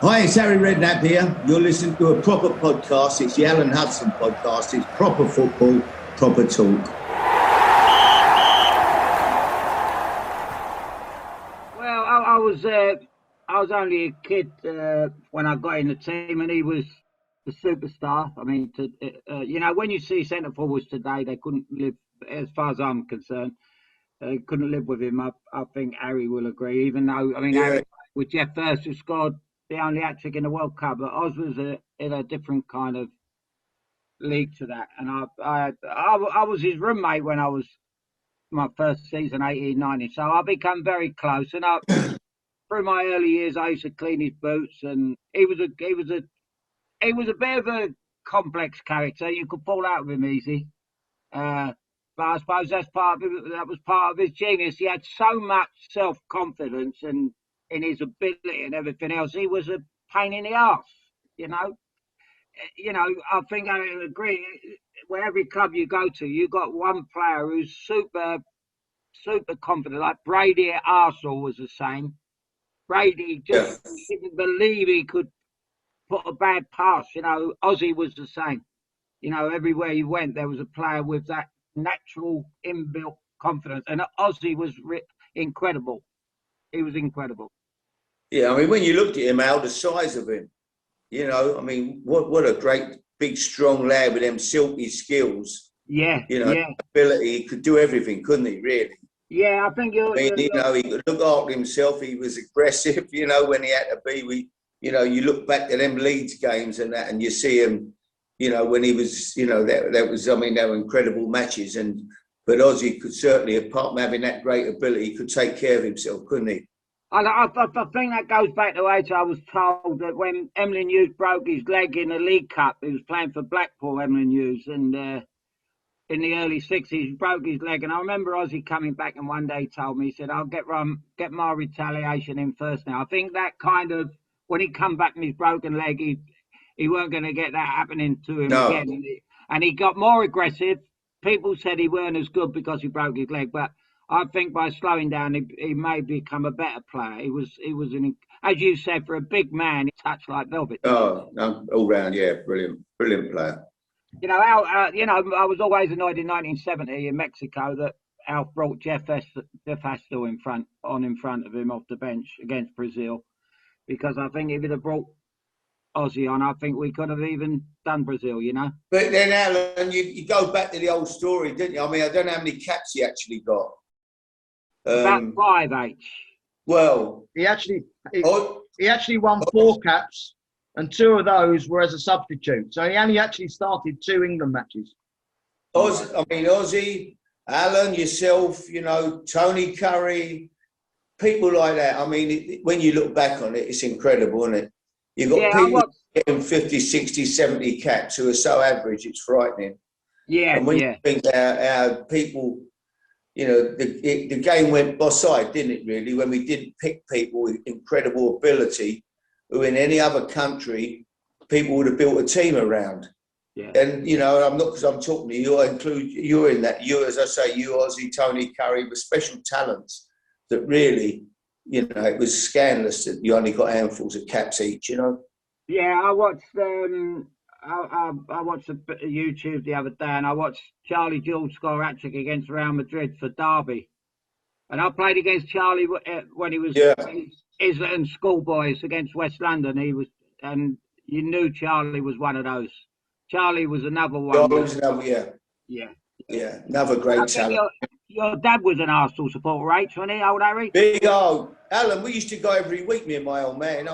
Hi, it's Harry Redknapp here. You're listening to a proper podcast. It's the Alan Hudson Podcast. It's proper football, proper talk. Well, I was only a kid when I got in the team, and he was the superstar. I mean, when you see centre forwards today, they couldn't live, as far as I'm concerned, they couldn't live with him. I think Harry will agree, even though, Harry, with Jeff First, who scored the only hat-trick in the World Cup, but Oz was in a different kind of league to that. And I was his roommate when I was my first season, 18-19. So I become very close. And through my early years, I used to clean his boots, and he was a bit of a complex character. You could fall out with him easy. But I suppose that was part of his genius. He had so much self-confidence and in his ability and everything else. He was a pain in the arse, I think I agree. Where every club you go to, you got one player who's super confident. Like Brady at Arsenal was the same. Brady just didn't believe he could put a bad pass. Ozzy was the same. Everywhere he went, there was a player with that natural inbuilt confidence. And Ozzy was incredible. He was incredible. Yeah, when you looked at him, Al, the size of him, what a great, big, strong lad with them silky skills. Yeah, ability. He could do everything, couldn't he, really? Yeah, I think he could look after himself. He was aggressive, when he had to be. You look back at them Leeds games and that, and you see him, when he was, they were incredible matches. But Ozzy could certainly, apart from having that great ability, could take care of himself, couldn't he? I think that goes back to age. I was told that when Emlyn Hughes broke his leg in the League Cup, he was playing for Blackpool, Emlyn Hughes, and in the early 60s, he broke his leg. And I remember Ozzy coming back and one day told me, he said, I'll get my retaliation in first now. I think that kind of, when he come back with his broken leg, he weren't going to get that happening to him again. And he got more aggressive. People said he weren't as good because he broke his leg, but I think by slowing down, he may become a better player. He was as you said, for a big man, he touched like velvet. Oh, no, all round, yeah, brilliant player. I was always annoyed in 1970 in Mexico that Alf brought Jeff Astle in front of him off the bench against Brazil, because I think if he'd have brought Ozzy on, I think we could have even done Brazil, But then, Alan, you go back to the old story, didn't you? I don't know how many caps he actually got. About 5 H. Well, he actually won 4 caps, and 2 of those were as a substitute. So he only actually started 2 England matches. Ozzy, Alan, yourself, Tony Curry, people like that. When you look back on it, it's incredible, isn't it? You've got people getting 50, 60, 70 caps who are so average, it's frightening. Yeah, and when you think our people, the game went boss-eyed, didn't it, really, when we didn't pick people with incredible ability who in any other country, people would have built a team around. Yeah. And, I'm not, because I'm talking to you, you're in that. You, as I say, you, Ozzy, Tony Curry, were special talents that really, it was scandalous that you only got handfuls of caps each, Yeah, I watched I watched a bit of YouTube the other day, and I watched Charlie George score a hat-trick against Real Madrid for Derby. And I played against Charlie when he was Islington schoolboys against West London. And you knew Charlie was one of those. Charlie was another one. Yeah, another great talent. Your dad was an Arsenal supporter, right? Wasn't he, old Harry? Big old Alan. We used to go every week, me and my old man.